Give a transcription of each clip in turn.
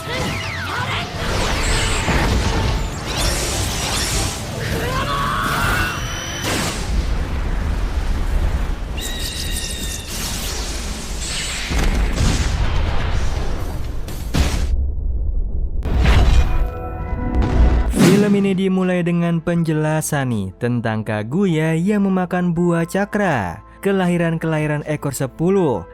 Film ini dimulai dengan penjelasan nih tentang Kaguya yang memakan buah cakra. Kelahiran ekor 10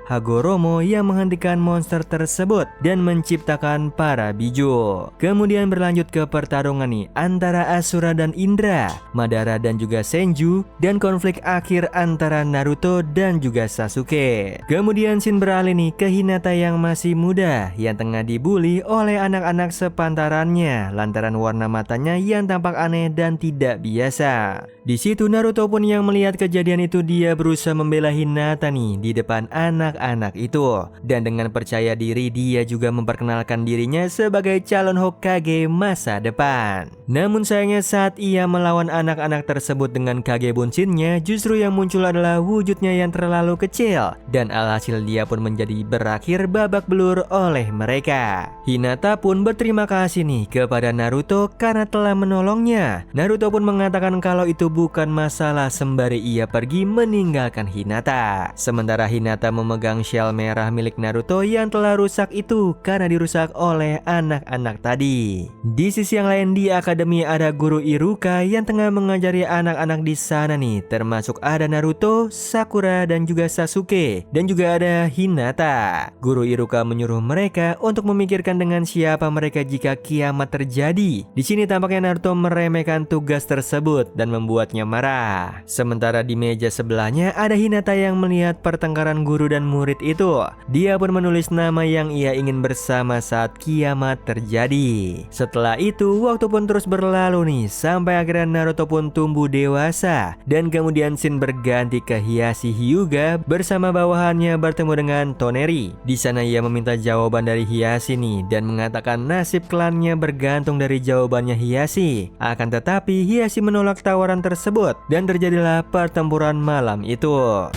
Hagoromo yang menghentikan monster tersebut dan menciptakan para biju. Kemudian berlanjut ke pertarungan nih antara Asura dan Indra, Madara dan juga Senju, dan konflik akhir antara Naruto dan juga Sasuke. Kemudian scene beralih nih ke Hinata yang masih muda yang tengah dibully oleh anak-anak sepantarannya lantaran warna matanya yang tampak aneh dan tidak biasa. Di situ Naruto pun yang melihat kejadian itu, dia berusaha membela Hinata nih di depan anak-anak itu, dan dengan percaya diri dia juga memperkenalkan dirinya sebagai calon Hokage masa depan. Namun sayangnya saat ia melawan anak-anak tersebut dengan Kage Bunshin-nya, justru yang muncul adalah wujudnya yang terlalu kecil, dan alhasil dia pun menjadi berakhir babak belur oleh mereka. Hinata pun berterima kasih nih kepada Naruto karena telah menolongnya. Naruto pun mengatakan kalau itu bukan masalah sembari ia pergi meninggalkan Hinata. Sementara Hinata memegang shell merah milik Naruto yang telah rusak itu karena dirusak oleh anak-anak tadi. Di sisi yang lain di akademi ada guru Iruka yang tengah mengajari anak-anak di sana nih, termasuk ada Naruto, Sakura dan juga Sasuke, dan juga ada Hinata. Guru Iruka menyuruh mereka untuk memikirkan dengan siapa mereka jika kiamat terjadi. Di sini tampaknya Naruto meremehkan tugas tersebut dan membuatnya marah. Sementara di meja sebelahnya ada Hinata yang melihat pertengkaran guru dan murid itu. Dia pun menulis nama yang ia ingin bersama saat kiamat terjadi. Setelah itu waktu pun terus berlalu nih sampai akhirnya Naruto pun tumbuh dewasa, dan kemudian scene berganti ke Hiashi Hyuga bersama bawahannya bertemu dengan Toneri. Di sana ia meminta jawaban dari Hiashi nih dan mengatakan nasib klannya bergantung dari jawabannya Hiashi. Akan tetapi Hiashi menolak tawaran tersebut dan terjadilah pertempuran malam itu.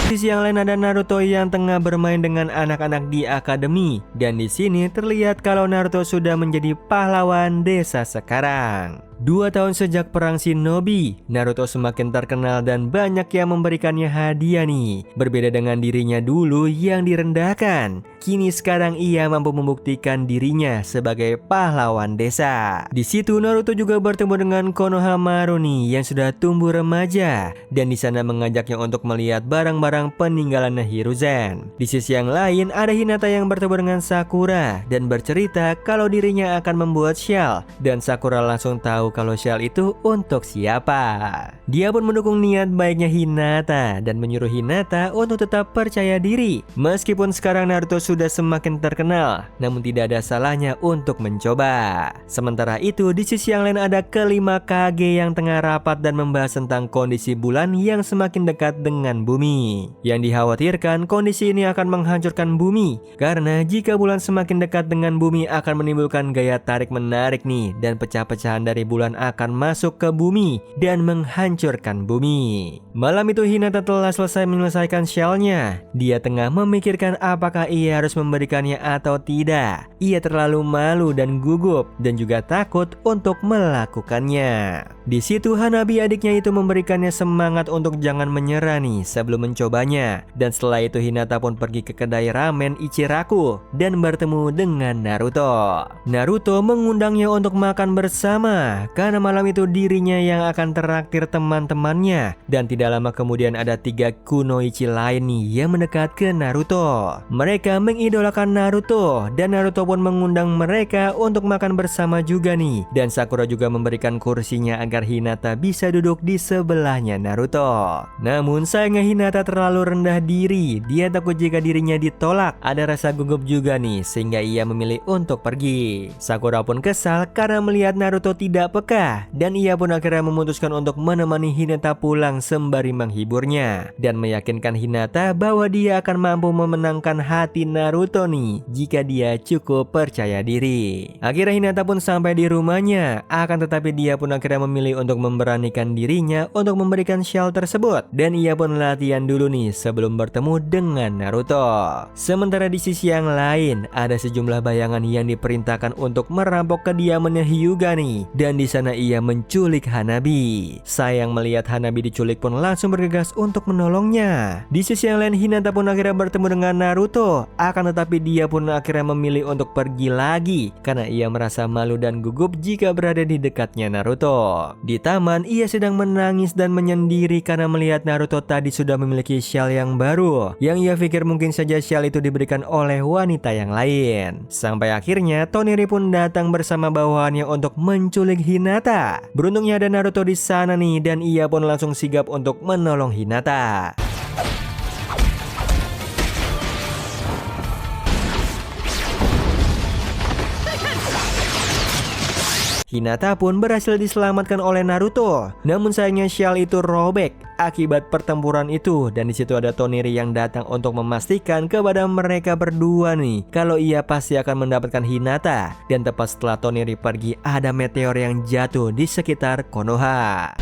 Di sisi yang lain ada Naruto yang tengah bermain dengan anak-anak di akademi, dan di sini terlihat kalau Naruto sudah menjadi pahlawan desa sekarang. 2 tahun sejak perang Shinobi, Naruto semakin terkenal dan banyak yang memberikannya hadiah nih. Berbeda dengan dirinya dulu yang direndahkan, kini sekarang ia mampu membuktikan dirinya sebagai pahlawan desa. Di situ Naruto juga bertemu dengan Konohamaru nih yang sudah tumbuh remaja, dan di sana mengajaknya untuk melihat barang-barang peninggalan Hiruzen. Di sisi yang lain ada Hinata yang bertemu dengan Sakura dan bercerita kalau dirinya akan membuat shawl, dan Sakura langsung tahu kalau shawl itu untuk siapa. Dia pun mendukung niat baiknya Hinata dan menyuruh Hinata untuk tetap percaya diri. Meskipun sekarang Naruto sudah semakin terkenal, namun tidak ada salahnya untuk mencoba. Sementara itu di sisi yang lain ada kelima Kage yang tengah rapat dan membahas tentang kondisi bulan yang semakin dekat dengan bumi. Yang dikhawatirkan kondisi ini akan menghancurkan bumi, karena jika bulan semakin dekat dengan bumi akan menimbulkan gaya tarik-menarik nih, dan pecah-pecahan dari bulan akan masuk ke bumi dan menghancurkan bumi. Malam itu Hinata telah selesai menyelesaikan shellnya. Dia tengah memikirkan apakah ia harus memberikannya atau tidak. Ia terlalu malu dan gugup dan juga takut untuk melakukannya. Di situ Hanabi adiknya itu memberikannya semangat untuk jangan menyerah nih sebelum mencobanya. Dan setelah itu Hinata pun pergi ke kedai ramen Ichiraku dan bertemu dengan Naruto. Naruto mengundangnya untuk makan bersama karena malam itu dirinya yang akan traktir teman-temannya. Dan tidak lama kemudian ada 3 kunoichi lain nih yang mendekat ke Naruto. Mereka mengidolakan Naruto dan Naruto pun mengundang mereka untuk makan bersama juga nih. Dan Sakura juga memberikan kursinya agar Hinata bisa duduk di sebelahnya Naruto. Namun sayangnya Hinata terlalu rendah diri. Dia takut jika dirinya ditolak. Ada rasa gugup juga nih sehingga ia memilih untuk pergi. Sakura pun kesal karena melihat Naruto tidak peka dan ia pun akhirnya memutuskan untuk menemani Hinata pulang sembari menghiburnya dan meyakinkan Hinata bahwa dia akan mampu memenangkan hati Naruto nih jika dia cukup percaya diri. Akhirnya Hinata pun sampai di rumahnya, akan tetapi dia pun akhirnya memilih untuk memberanikan dirinya untuk memberikan shell tersebut dan ia pun latihan dulu nih sebelum bertemu dengan Naruto. Sementara di sisi yang lain ada sejumlah bayangan yang diperintahkan untuk merampok kediamannya Hyuga nih dan di sana ia menculik Hanabi. Sayang melihat Hanabi diculik pun langsung bergegas untuk menolongnya. Di sisi yang lain Hinata pun akhirnya bertemu dengan Naruto, akan tetapi dia pun akhirnya memilih untuk pergi lagi karena ia merasa malu dan gugup jika berada di dekatnya Naruto. Di taman ia sedang menangis dan menyendiri karena melihat Naruto tadi sudah memiliki shell yang baru yang ia pikir mungkin saja shell itu diberikan oleh wanita yang lain. Sampai akhirnya Toneri pun datang bersama bawahannya untuk menculik Hinata. Beruntungnya ada Naruto di sana nih dan ia pun langsung sigap untuk menolong Hinata. Hinata pun berhasil diselamatkan oleh Naruto. Namun sayangnya shell itu robek akibat pertempuran itu dan disitu ada Toneri yang datang untuk memastikan kepada mereka berdua nih kalau ia pasti akan mendapatkan Hinata. Dan tepat setelah Toneri pergi ada meteor yang jatuh di sekitar Konoha.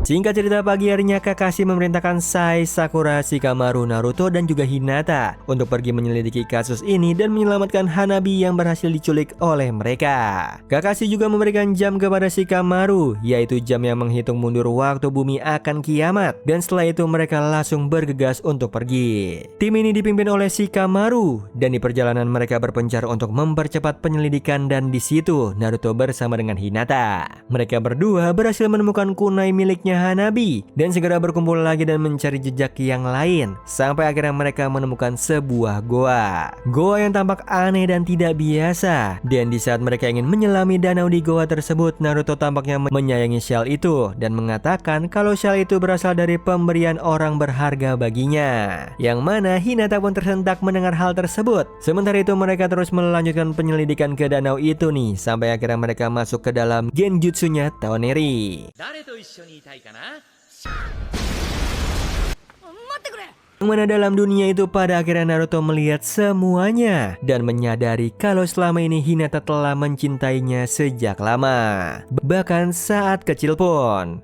Singkat cerita, pagi harinya Kakashi memerintahkan Sai, Sakura, Shikamaru, Naruto, dan juga Hinata untuk pergi menyelidiki kasus ini dan menyelamatkan Hanabi yang berhasil diculik oleh mereka. Kakashi juga memberikan jam kepada Shikamaru, yaitu jam yang menghitung mundur waktu bumi akan kiamat. Dan setelah itu mereka langsung bergegas untuk pergi. Tim ini dipimpin oleh Shikamaru dan di perjalanan mereka berpencar untuk mempercepat penyelidikan dan di situ Naruto bersama dengan Hinata. Mereka berdua berhasil menemukan kunai miliknya Hanabi dan segera berkumpul lagi dan mencari jejak yang lain sampai akhirnya mereka menemukan sebuah goa. Goa yang tampak aneh dan tidak biasa. Dan di saat mereka ingin menyelami danau di goa tersebut, Naruto tampaknya menyayangi shell itu dan mengatakan kalau shell itu berasal dari pemberian orang berharga baginya. Yang mana Hinata pun tersentak mendengar hal tersebut. Sementara itu mereka terus melanjutkan penyelidikan ke danau itu nih sampai akhirnya mereka masuk ke dalam genjutsunya Toneri. Mana dalam dunia itu pada akhirnya Naruto melihat semuanya dan menyadari kalau selama ini Hinata telah mencintainya sejak lama, bahkan saat kecil pun.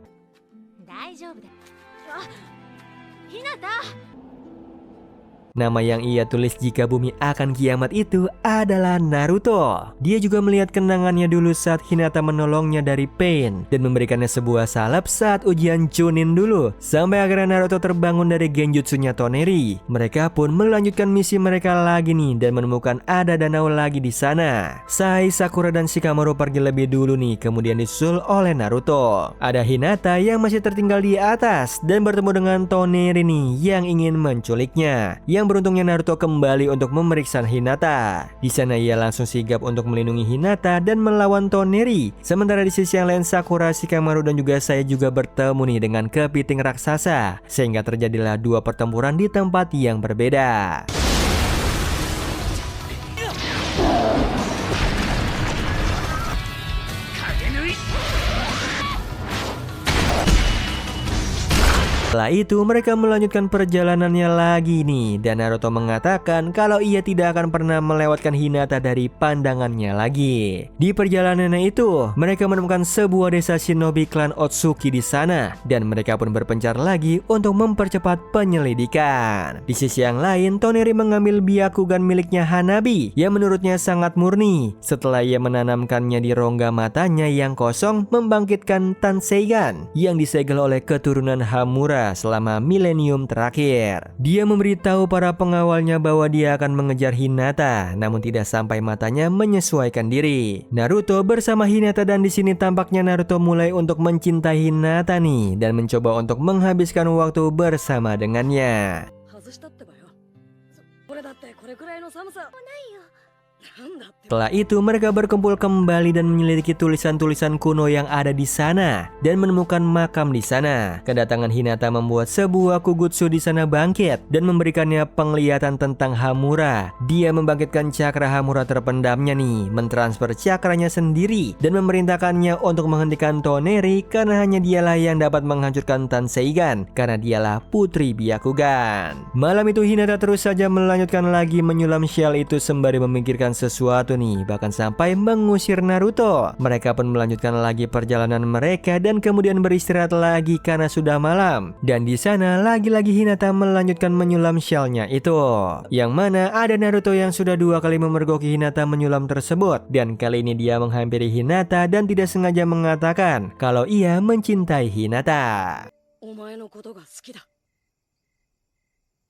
Nama yang ia tulis jika bumi akan kiamat itu adalah Naruto. Dia juga melihat kenangannya dulu saat Hinata menolongnya dari Pain dan memberikannya sebuah salep saat ujian Chunin dulu. Sampai akhirnya Naruto terbangun dari genjutsunya Toneri. Mereka pun melanjutkan misi mereka lagi nih dan menemukan ada danau lagi di sana. Sai, Sakura, dan Shikamaru pergi lebih dulu nih, kemudian disusul oleh Naruto. Ada Hinata yang masih tertinggal di atas dan bertemu dengan Toneri nih yang ingin menculiknya. Yang beruntungnya Naruto kembali untuk memeriksa Hinata. Di sana ia langsung sigap untuk melindungi Hinata dan melawan Toneri. Sementara di sisi yang lain Sakura, Shikamaru, dan juga saya juga bertemu nih dengan kepiting raksasa sehingga terjadilah dua pertempuran di tempat yang berbeda. Setelah itu mereka melanjutkan perjalanannya lagi nih dan Naruto mengatakan kalau ia tidak akan pernah melewatkan Hinata dari pandangannya lagi. Di perjalanannya itu mereka menemukan sebuah desa shinobi klan Otsuki di sana dan mereka pun berpencar lagi untuk mempercepat penyelidikan. Di sisi yang lain Toneri mengambil Byakugan miliknya Hanabi yang menurutnya sangat murni. Setelah ia menanamkannya di rongga matanya yang kosong membangkitkan Tanseigan yang disegel oleh keturunan Hamura selama milenium terakhir. Dia memberitahu para pengawalnya bahwa dia akan mengejar Hinata, namun tidak sampai matanya menyesuaikan diri. Naruto bersama Hinata dan di sini tampaknya Naruto mulai untuk mencintai Hinata nih dan mencoba untuk menghabiskan waktu bersama dengannya. Setelah itu mereka berkumpul kembali dan menyelidiki tulisan-tulisan kuno yang ada di sana dan menemukan makam di sana. Kedatangan Hinata membuat sebuah kugutsu di sana bangkit dan memberikannya penglihatan tentang Hamura. Dia membangkitkan cakra Hamura terpendamnya nih, mentransfer cakranya sendiri dan memerintahkannya untuk menghentikan Toneri karena hanya dialah yang dapat menghancurkan Tenseigan karena dialah putri Byakugan. Malam itu Hinata terus saja melanjutkan lagi menyulam shell itu sembari memikirkan sesuatu nih, bahkan sampai mengusir Naruto. Mereka pun melanjutkan lagi perjalanan mereka dan kemudian beristirahat lagi karena sudah malam. Dan di sana lagi-lagi Hinata melanjutkan menyulam shellnya itu, yang mana ada Naruto yang sudah 2 kali memergoki Hinata menyulam tersebut. Dan kali ini dia menghampiri Hinata dan tidak sengaja mengatakan kalau ia mencintai Hinata.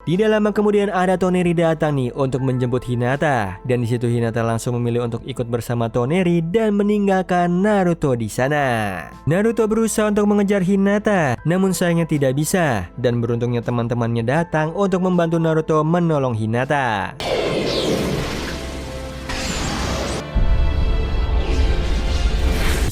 Tidak lama kemudian ada Toneri datang nih untuk menjemput Hinata, dan di situ Hinata langsung memilih untuk ikut bersama Toneri dan meninggalkan Naruto di sana. Naruto berusaha untuk mengejar Hinata, namun sayangnya tidak bisa, dan beruntungnya teman-temannya datang untuk membantu Naruto menolong Hinata.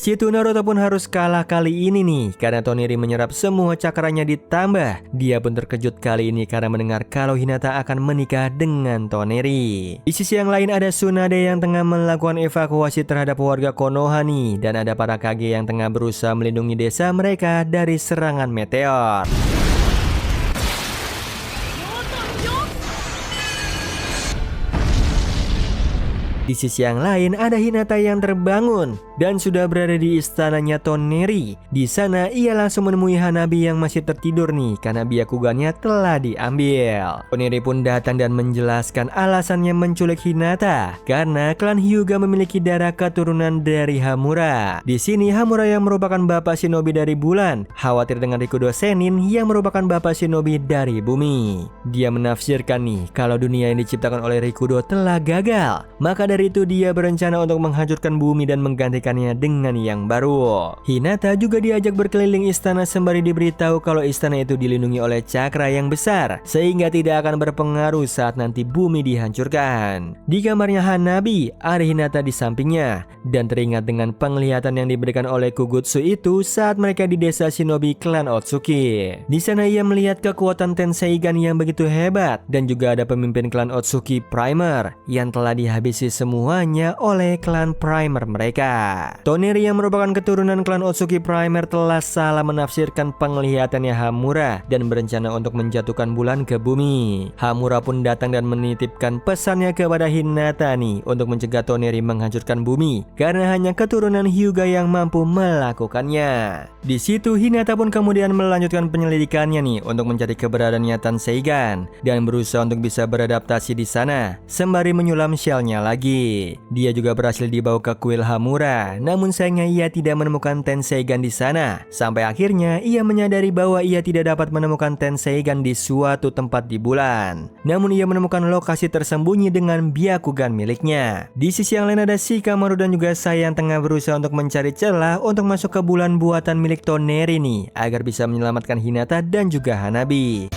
Di situ Naruto pun harus kalah kali ini nih karena Toneri menyerap semua cakranya ditambah. Dia pun terkejut kali ini karena mendengar kalau Hinata akan menikah dengan Toneri. Di sisi yang lain ada Tsunade yang tengah melakukan evakuasi terhadap warga Konoha nih, dan ada para Kage yang tengah berusaha melindungi desa mereka dari serangan meteor. Di sisi yang lain ada Hinata yang terbangun dan sudah berada di istananya Toneri. Di sana ia langsung menemui Hanabi yang masih tertidur nih karena Byakugannya telah diambil. Toneri pun datang dan menjelaskan alasannya menculik Hinata karena klan Hyuga memiliki darah keturunan dari Hamura. Di sini Hamura yang merupakan bapak shinobi dari bulan khawatir dengan Rikudo Sennin yang merupakan bapak shinobi dari bumi. Dia menafsirkan nih kalau dunia yang diciptakan oleh Rikudo telah gagal, maka dari itu dia berencana untuk menghancurkan bumi dan menggantikannya dengan yang baru. Hinata juga diajak berkeliling istana sembari diberitahu kalau istana itu dilindungi oleh cakra yang besar sehingga tidak akan berpengaruh saat nanti bumi dihancurkan. Di kamarnya Hanabi ada Hinata di sampingnya dan teringat dengan penglihatan yang diberikan oleh Kugutsu itu saat mereka di desa shinobi klan Otsuki. Di sana ia melihat kekuatan Tenseigan yang begitu hebat dan juga ada pemimpin klan Otsuki Primer yang telah dihabisi semuanya oleh klan Primer mereka. Toneri yang merupakan keturunan klan Otsuki Primer telah salah menafsirkan penglihatannya Hamura dan berencana untuk menjatuhkan bulan ke bumi. Hamura pun datang dan menitipkan pesannya kepada Hinata nih untuk mencegah Toneri menghancurkan bumi karena hanya keturunan Hyuga yang mampu melakukannya. Di situ Hinata pun kemudian melanjutkan penyelidikannya nih untuk mencari keberadaannya Tenseigan dan berusaha untuk bisa beradaptasi di sana sembari menyulam shellnya lagi. Dia juga berhasil dibawa ke kuil Hamura, namun sayangnya ia tidak menemukan Tenseigan di sana. Sampai akhirnya ia menyadari bahwa ia tidak dapat menemukan Tenseigan di suatu tempat di bulan. Namun ia menemukan lokasi tersembunyi dengan Byakugan miliknya. Di sisi yang lain ada Shikamaru dan juga Sai yang tengah berusaha untuk mencari celah untuk masuk ke bulan buatan milik Toneri nih agar bisa menyelamatkan Hinata dan juga Hanabi.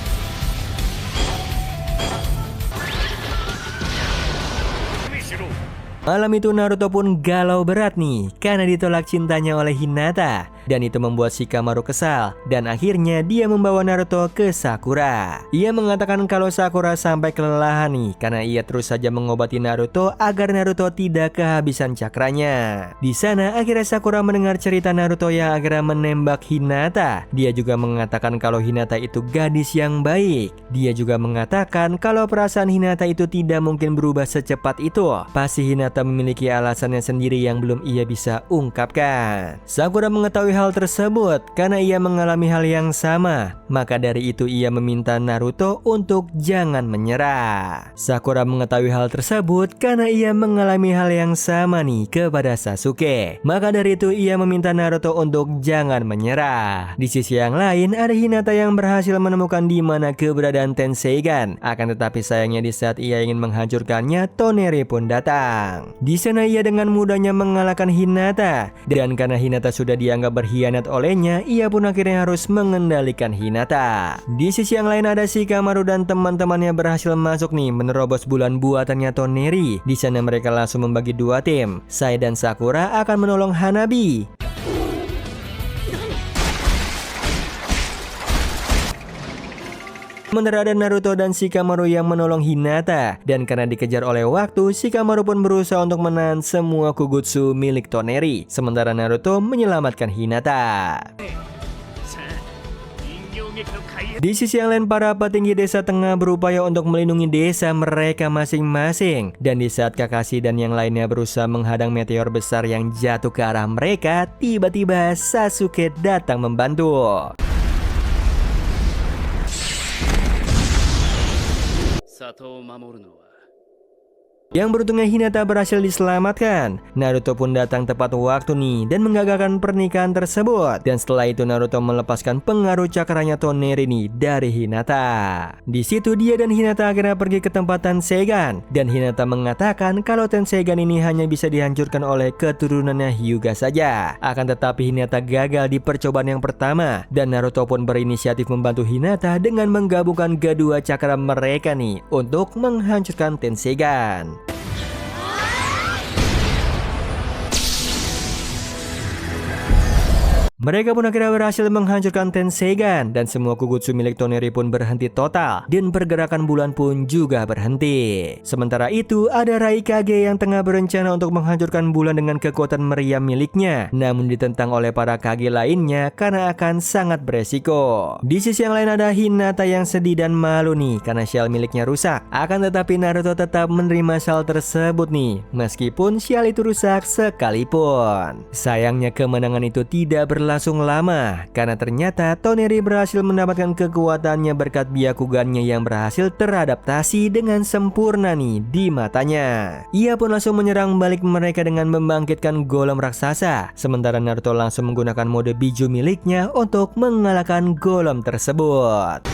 Malam itu Naruto pun galau berat nih karena ditolak cintanya oleh Hinata. Dan itu membuat Shikamaru kesal dan akhirnya dia membawa Naruto ke Sakura. Ia mengatakan kalau Sakura sampai kelelahan nih karena ia terus saja mengobati Naruto agar Naruto tidak kehabisan cakranya. Di sana akhirnya Sakura mendengar cerita Naruto yang akhirnya menembak Hinata. Dia juga mengatakan kalau Hinata itu gadis yang baik. Dia juga mengatakan kalau perasaan Hinata itu tidak mungkin berubah secepat itu. Pasti Hinata memiliki alasannya sendiri yang belum ia bisa ungkapkan. Sakura mengetahui hal tersebut karena ia mengalami hal yang sama. Maka dari itu ia meminta Naruto untuk jangan menyerah. Sakura mengetahui hal tersebut karena ia mengalami hal yang sama nih kepada Sasuke. Maka dari itu ia meminta Naruto untuk jangan menyerah. Di sisi yang lain ada Hinata yang berhasil menemukan di mana keberadaan Tenseigan. Akan tetapi sayangnya di saat ia ingin menghancurkannya, Toneri pun datang. Di sana ia dengan mudahnya mengalahkan Hinata dan karena Hinata sudah dianggap berkhianat olehnya, ia pun akhirnya harus mengendalikan Hinata. Di sisi yang lain ada Shikamaru dan teman-temannya berhasil masuk nih menerobos bulan buatannya Toneri. Di sana mereka langsung membagi dua tim. Sai dan Sakura akan menolong Hanabi. Sementara ada Naruto dan Shikamaru yang menolong Hinata. Dan karena dikejar oleh waktu, Shikamaru pun berusaha untuk menahan semua Kugutsu milik Toneri. Sementara Naruto menyelamatkan Hinata. Di sisi yang lain, para petinggi desa tengah berupaya untuk melindungi desa mereka masing-masing. Dan di saat Kakashi dan yang lainnya berusaha menghadang meteor besar yang jatuh ke arah mereka, tiba-tiba Sasuke datang membantu. Yang beruntungnya Hinata berhasil diselamatkan. Naruto pun datang tepat waktu nih dan menggagalkan pernikahan tersebut. Dan setelah itu Naruto melepaskan pengaruh cakranya Toneri nih dari Hinata. Di situ dia dan Hinata akhirnya pergi ke tempat Tenseigan. Dan Hinata mengatakan kalau Tenseigan ini hanya bisa dihancurkan oleh keturunannya Hyuga saja. Akan tetapi Hinata gagal di percobaan yang pertama. Dan Naruto pun berinisiatif membantu Hinata dengan menggabungkan kedua cakra mereka nih untuk menghancurkan Tenseigan. Mereka pun akhirnya berhasil menghancurkan Tenseigan dan semua Kugutsu milik Toneri pun berhenti total dan pergerakan bulan pun juga berhenti. Sementara itu ada Raikage yang tengah berencana untuk menghancurkan bulan dengan kekuatan meriam miliknya, namun ditentang oleh para Kage lainnya karena akan sangat beresiko. Di sisi yang lain ada Hinata yang sedih dan malu nih karena shell miliknya rusak. Akan tetapi Naruto tetap menerima shell tersebut nih meskipun shell itu rusak sekalipun. Sayangnya kemenangan itu tidak berlangsung lama karena ternyata Toneri berhasil mendapatkan kekuatannya berkat Byakugannya yang berhasil teradaptasi dengan sempurna nih di matanya. Ia pun langsung menyerang balik mereka dengan membangkitkan golem raksasa. Sementara Naruto langsung menggunakan mode Biju miliknya untuk mengalahkan golem tersebut.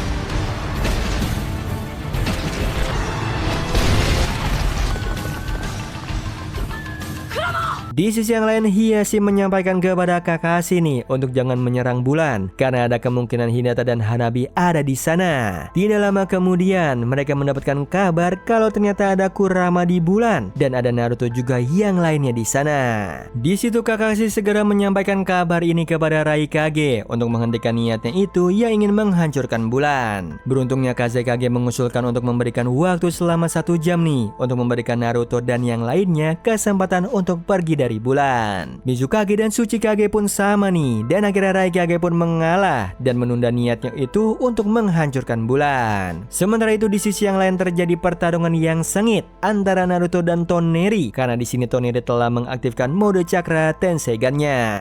Di sisi yang lain, Hiashi menyampaikan kepada Kakashi nih untuk jangan menyerang bulan karena ada kemungkinan Hinata dan Hanabi ada di sana. Tidak lama kemudian, mereka mendapatkan kabar kalau ternyata ada Kurama di bulan dan ada Naruto juga yang lainnya di sana. Di situ Kakashi segera menyampaikan kabar ini kepada Raikage untuk menghentikan niatnya itu yang ingin menghancurkan bulan. Beruntungnya Kazekage mengusulkan untuk memberikan waktu selama 1 jam nih untuk memberikan Naruto dan yang lainnya kesempatan untuk pergi dari bulan. Mizukage dan Tsuchikage pun sama nih dan akhirnya Raikage pun mengalah dan menunda niatnya itu untuk menghancurkan bulan. Sementara itu di sisi yang lain terjadi pertarungan yang sengit antara Naruto dan Toneri karena di sini Toneri telah mengaktifkan mode cakra Tenseigan-nya.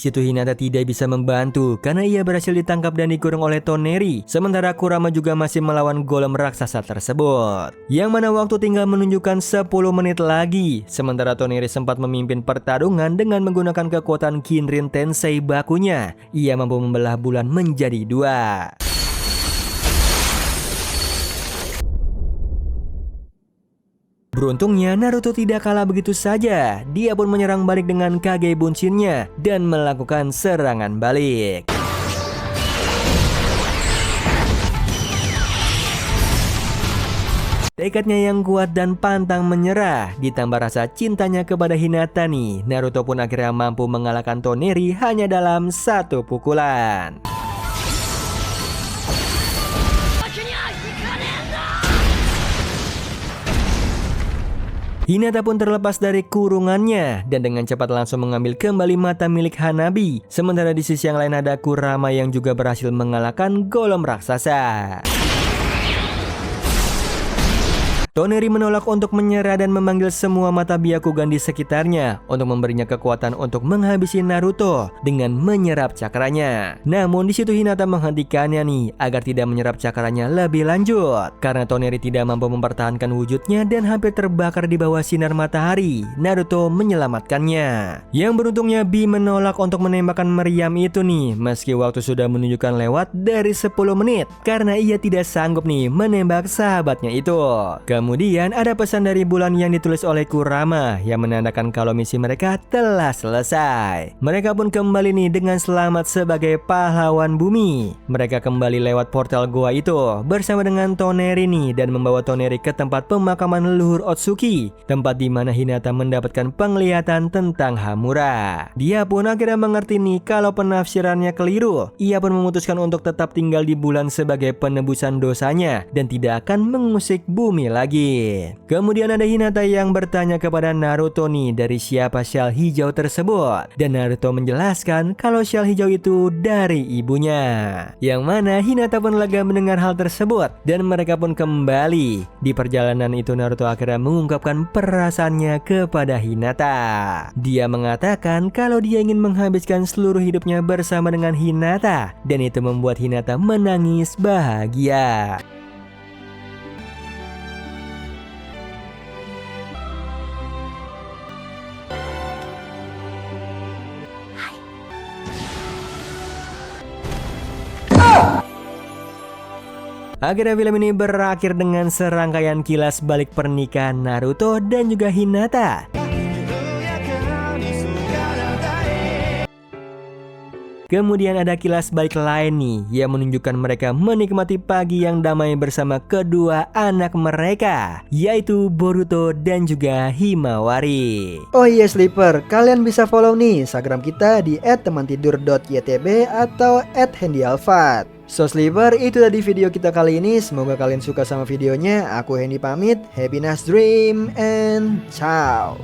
Situ Hinata tidak bisa membantu karena ia berhasil ditangkap dan dikurung oleh Toneri. Sementara Kurama juga masih melawan golem raksasa tersebut. Yang mana waktu tinggal menunjukkan 10 menit lagi. Sementara Toneri sempat memimpin pertarungan dengan menggunakan kekuatan Kinrin Tensei bakunya. Ia mampu membelah bulan menjadi 2. Beruntungnya Naruto tidak kalah begitu saja. Dia pun menyerang balik dengan Kage Bunshin-nya dan melakukan serangan balik. Tekadnya yang kuat dan pantang menyerah ditambah rasa cintanya kepada Hinata nih, Naruto pun akhirnya mampu mengalahkan Toneri hanya dalam 1 pukulan. Hinata pun terlepas dari kurungannya dan dengan cepat langsung mengambil kembali mata milik Hanabi. Sementara di sisi yang lain ada Kurama yang juga berhasil mengalahkan golem raksasa. Toneri menolak untuk menyerah dan memanggil semua mata Byakugan di sekitarnya untuk memberinya kekuatan untuk menghabisi Naruto dengan menyerap cakranya. Namun di situ Hinata menghentikannya nih agar tidak menyerap cakranya lebih lanjut. Karena Toneri tidak mampu mempertahankan wujudnya dan hampir terbakar di bawah sinar matahari, Naruto menyelamatkannya. Yang beruntungnya Bi menolak untuk menembakkan meriam itu nih meski waktu sudah menunjukkan lewat dari 10 menit karena ia tidak sanggup nih menembak sahabatnya itu. Kemudian ada pesan dari bulan yang ditulis oleh Kurama yang menandakan kalau misi mereka telah selesai. Mereka pun kembali nih dengan selamat sebagai pahlawan bumi. Mereka kembali lewat portal goa itu bersama dengan Toneri nih dan membawa Toneri ke tempat pemakaman leluhur Otsuki, tempat di mana Hinata mendapatkan penglihatan tentang Hamura. Dia pun akhirnya mengerti nih kalau penafsirannya keliru. Ia pun memutuskan untuk tetap tinggal di bulan sebagai penebusan dosanya dan tidak akan mengusik bumi lagi. Kemudian ada Hinata yang bertanya kepada Naruto nih dari siapa syal hijau tersebut, dan Naruto menjelaskan kalau syal hijau itu dari ibunya. Yang mana Hinata pun lega mendengar hal tersebut dan mereka pun kembali. Di perjalanan itu Naruto akhirnya mengungkapkan perasaannya kepada Hinata. Dia mengatakan kalau dia ingin menghabiskan seluruh hidupnya bersama dengan Hinata dan itu membuat Hinata menangis bahagia. Akhirnya film ini berakhir dengan serangkaian kilas balik pernikahan Naruto dan juga Hinata. Kemudian ada kilas balik lain nih yang menunjukkan mereka menikmati pagi yang damai bersama kedua anak mereka, yaitu Boruto dan juga Himawari. Oh iya Sleeper, kalian bisa follow nih Instagram kita di @temantidur.ytb atau @handyalfat. So Sleeper, itu tadi video kita kali ini. Semoga kalian suka sama videonya. Aku Hendy pamit. Happy nice dream and ciao.